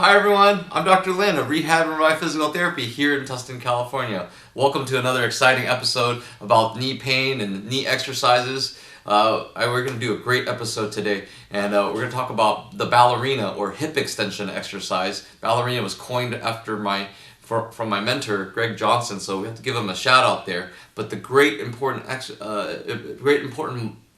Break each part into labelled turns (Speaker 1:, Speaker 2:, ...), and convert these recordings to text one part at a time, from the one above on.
Speaker 1: Hi everyone, I'm Dr. Lin of Rehab and Revive Physical Therapy here in Tustin, California. Welcome to another exciting episode about knee pain and knee exercises. We're going to do a great episode today, and we're going to talk about the ballerina or hip extension exercise. Ballerina was coined after from my mentor, Greg Johnson, so we have to give him a shout out there. But the great important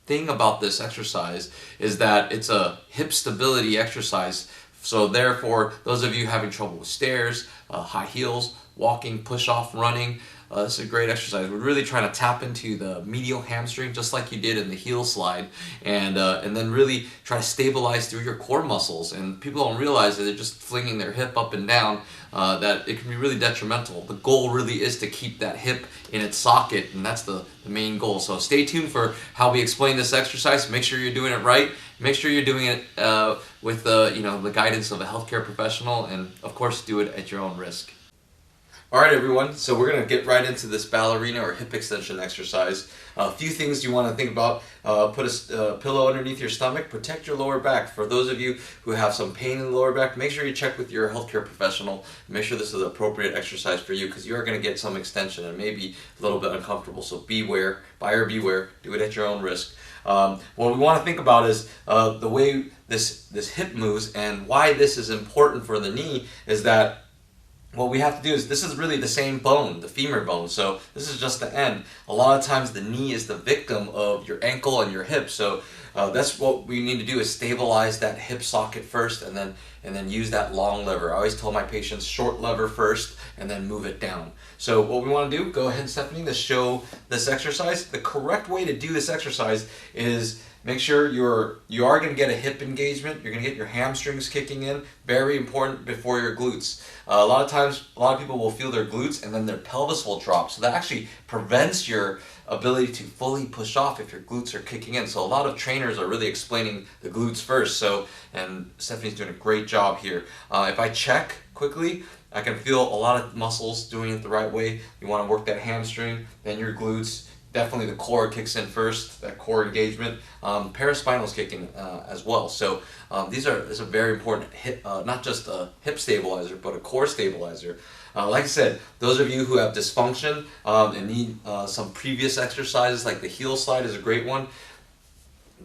Speaker 1: thing about this exercise is that it's a hip stability exercise. So therefore, those of you having trouble with stairs, high heels, walking, push-off, running, this is a great exercise. We're really trying to tap into the medial hamstring, just like you did in the heel slide, and then really try to stabilize through your core muscles. And people don't realize that they're just flinging their hip up and down, that it can be really detrimental. The goal really is to keep that hip in its socket, and that's the main goal. So stay tuned for how we explain this exercise. Make sure you're doing it right. Make sure you're doing it with the guidance of a healthcare professional, and of course do it at your own risk. Alright everyone, so we're going to get right into this ballerina or hip extension exercise. A few things you want to think about. Put a pillow underneath your stomach, protect your lower back. For those of you who have some pain in the lower back, make sure you check with your healthcare professional. Make sure this is the appropriate exercise for you, because you are going to get some extension and maybe a little bit uncomfortable. So beware, buyer beware, do it at your own risk. What we want to think about is the way this hip moves, and why this is important for the knee is that what we have to do is, this is really the same bone, the femur bone, so this is just the end. A lot of times the knee is the victim of your ankle and your hip, so that's what we need to do, is stabilize that hip socket first, and then use that long lever. I always tell my patients, short lever first and then move it down. So what we want to do, go ahead, Stephanie, to show this exercise. The correct way to do this exercise is make sure you are going to get a hip engagement. You're going to get your hamstrings kicking in. Very important, before your glutes. A lot of times, a lot of people will feel their glutes and then their pelvis will drop. So that actually prevents your ability to fully push off if your glutes are kicking in. So a lot of trainers are really explaining the glutes first. And Stephanie's doing a great job here. If I check quickly, I can feel a lot of muscles doing it the right way. You want to work that hamstring, then your glutes. Definitely the core kicks in first, that core engagement. Paraspinal's kicking as well. So these are very important hip, not just a hip stabilizer, but a core stabilizer. Like I said, those of you who have dysfunction and need some previous exercises, like the heel slide is a great one.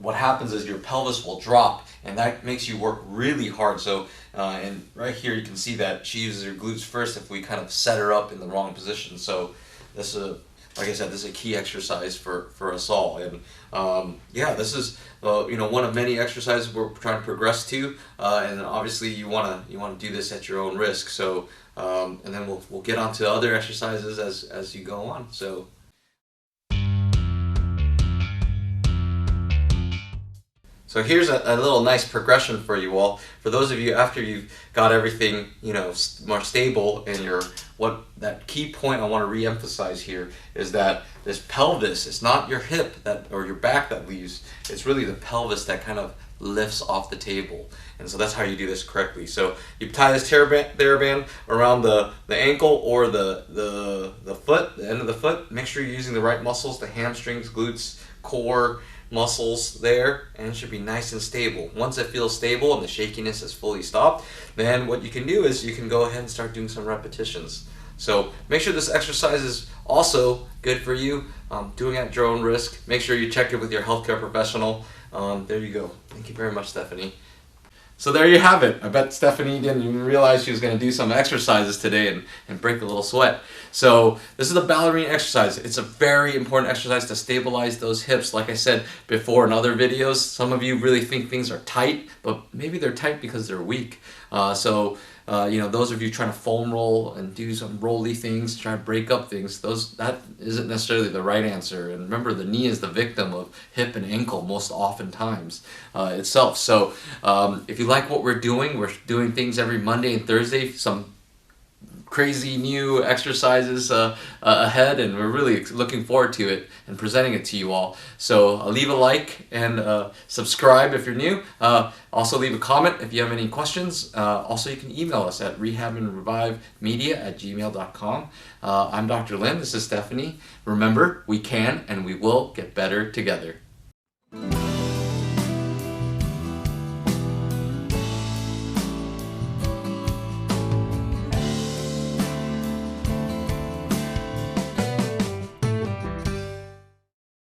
Speaker 1: What happens is your pelvis will drop, and that makes you work really hard. So, and right here you can see that she uses her glutes first if we kind of set her up in the wrong position. So this is like I said, this is a key exercise for us all, and yeah, this is one of many exercises we're trying to progress to, and obviously you want to do this at your own risk. So, and then we'll get on to other exercises as you go on. So here's a little nice progression for you all. For those of you, after you've got everything more stable, and that key point I want to re-emphasize here is that this pelvis, it's not your hip or your back that leaves, it's really the pelvis that kind of lifts off the table. And so that's how you do this correctly. So you tie this TheraBand around the ankle or the foot, the end of the foot. Make sure you're using the right muscles, the hamstrings, glutes, core muscles there, and it should be nice and stable. Once it feels stable and the shakiness is fully stopped, then what you can do is you can go ahead and start doing some repetitions. So make sure this exercise is also good for you. Doing it at your own risk. Make sure you check it with your healthcare professional. There you go. Thank you very much, Stephanie. So there you have it. I bet Stephanie didn't even realize she was going to do some exercises today and break a little sweat. So this is the ballerina exercise. It's a very important exercise to stabilize those hips. Like I said before in other videos, some of you really think things are tight, but maybe they're tight because they're weak. Those of you trying to foam roll and do some rolly things, try to break up things, that isn't necessarily the right answer. And remember, the knee is the victim of hip and ankle most oftentimes itself. So if you like what we're doing things every Monday and Thursday, some crazy new exercises ahead, and we're really looking forward to it and presenting it to you all. So leave a like and subscribe if you're new. Also leave a comment if you have any questions. Also you can email us at rehabandrevivemedia@gmail.com. I'm Dr. Lin, this is Stephanie. Remember, we can and we will get better together.